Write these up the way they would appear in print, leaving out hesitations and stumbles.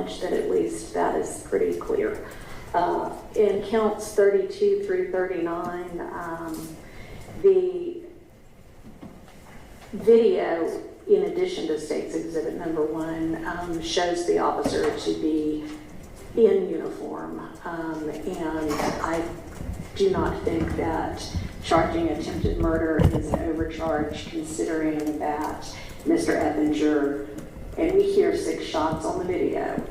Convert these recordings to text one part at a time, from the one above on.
acknowledge that at least that is pretty clear. In counts 32 through 39, the video, in addition to State's Exhibit number 1, shows the officer to be in uniform, and I do not think that charging attempted murder is an overcharge, considering that Mr. Eppinger, and we hear 6 shots on the video,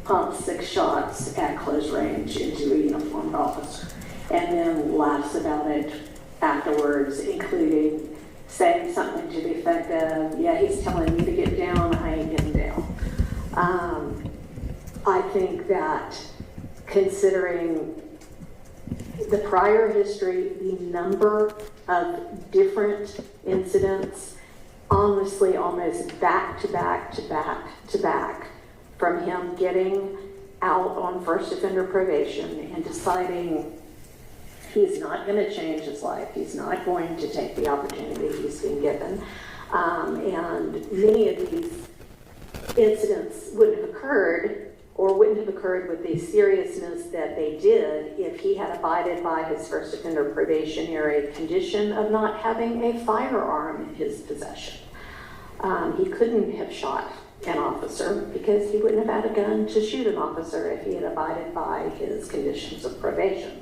pumped 6 shots at close range into a uniformed officer, and then laughs about it afterwards, including saying something to the effect of, yeah, he's telling me to get down, I ain't getting down. I think that considering the prior history, the number of different incidents, honestly, almost back to back to back to back, from him getting out on first offender probation and deciding he's not going to change his life, he's not going to take the opportunity he's been given. And many of these incidents wouldn't have occurred, or wouldn't have occurred with the seriousness that they did, if he had abided by his first offender probationary condition of not having a firearm in his possession. He couldn't have shot an officer because he wouldn't have had a gun to shoot an officer if he had abided by his conditions of probation.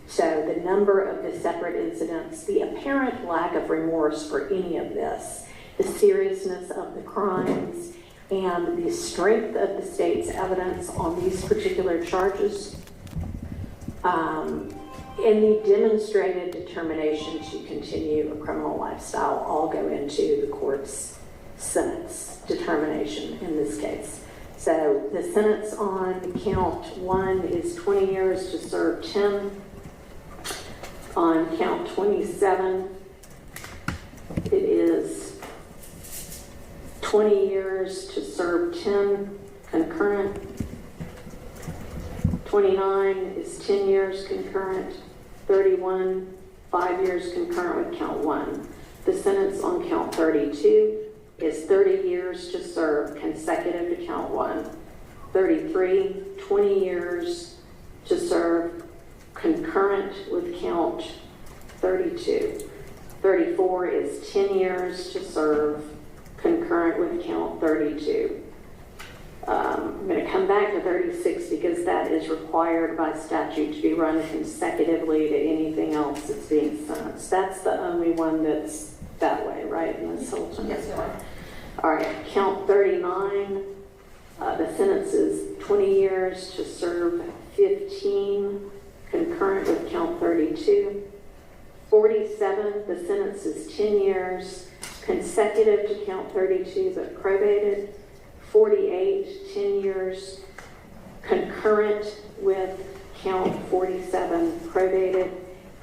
So the number of the separate incidents, the apparent lack of remorse for any of this, the seriousness of the crimes, and the strength of the state's evidence on these particular charges, and the demonstrated determination to continue a criminal lifestyle all go into the court's sentence determination in this case. So the sentence on count 1 is 20 years to serve 10. On count 27, it is 20 years to serve 10 concurrent. 29 is 10 years concurrent. 31, 5 years concurrent with count 1. The sentence on count 32 is 30 years to serve consecutive to count 1. 33, 20 years to serve concurrent with count 32. 34 is 10 years to serve concurrent with count 32. I'm going to come back to 36 because that is required by statute to be run consecutively to anything else that's being sentenced. That's the only one that's that way, right, Ms. Hilton? Yes, ma'am. All right, count 39, the sentence is 20 years to serve 15, concurrent with count 32. 47, the sentence is 10 years, consecutive to count 32, but probated. 48, 10 years, concurrent with count 47, probated.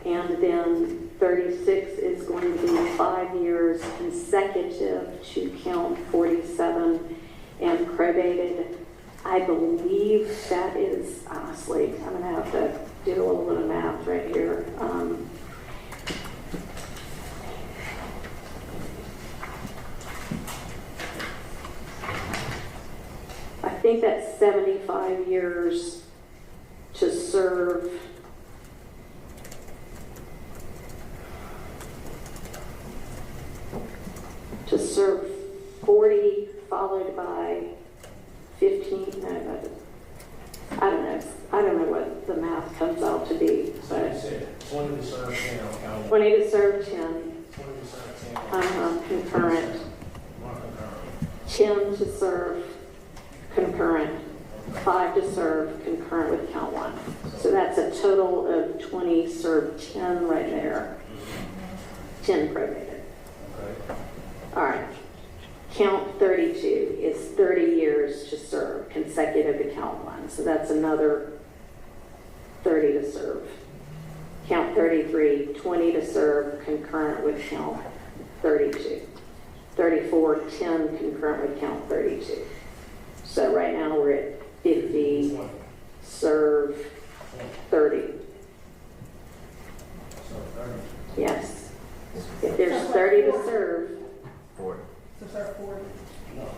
And then 36 is going to be 5 years consecutive to count 47 and probated. I believe that is, honestly, I'm going to have to do a little bit of math right here. I think that's 75 years to serve. To serve 40, followed by 15. No, I don't know what the math comes out to be. But 20 to serve 10. 20 to serve 10. 20 to serve 10. Concurrent. 10 to serve concurrent. 5 to serve concurrent with count 1. So that's a total of 20 served 10 right there. 10 probated. Okay. All right. Count 32 is 30 years to serve consecutive to count 1. So that's another 30 to serve. Count 33, 20 to serve concurrent with count 32. 34, 10 concurrent with count 32. So right now we're at 50, serve 30. So 30. Yes. If there's 30 to serve, 40. So start 40. No.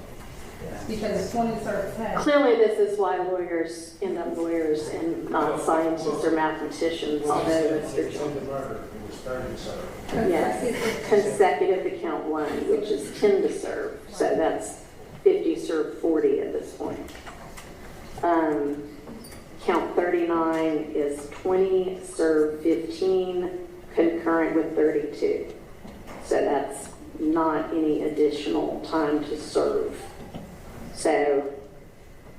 Because 20 served pay. Clearly, this is why lawyers end up lawyers and not scientists or mathematicians, although Mr. It's in the murder, it was 30 served. Yes, consecutive to count one, which is 10 to serve. So that's 50 served 40 at this point. Count 39 is 20 served 15 concurrent with 32. So that's not any additional time to serve. So,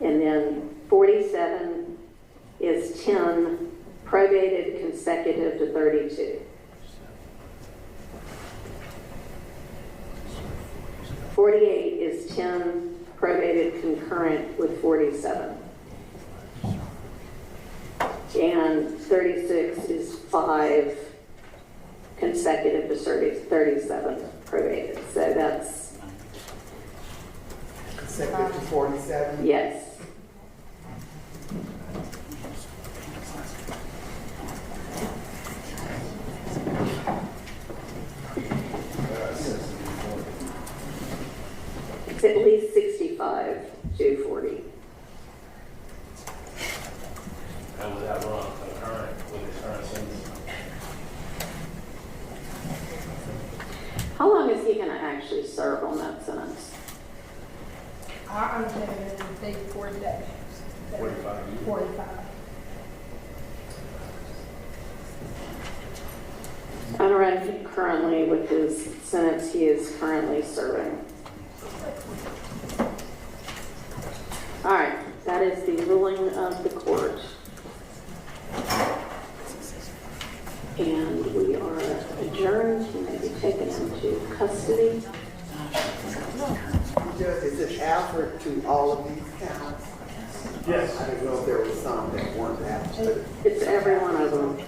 and then 47 is 10 probated consecutive to 32. 48 is 10 probated concurrent with 47. And 36 is 5 consecutive to 37 probated. So that's, Consecutive to 47? yes. It's at least 65 to 40. And was that run concurrent with his current sentence? How long is he going to actually serve on that sentence? Our understanding is they 40 days. 45 years. 45. I'm running currently with his sentence he is currently serving. All right, that is the ruling of the court. And we are adjourned. He may be taken into custody. Judge, is it Alfred to all of these counts? Yes. I didn't know if there was some that weren't Alfred. It's every one of them.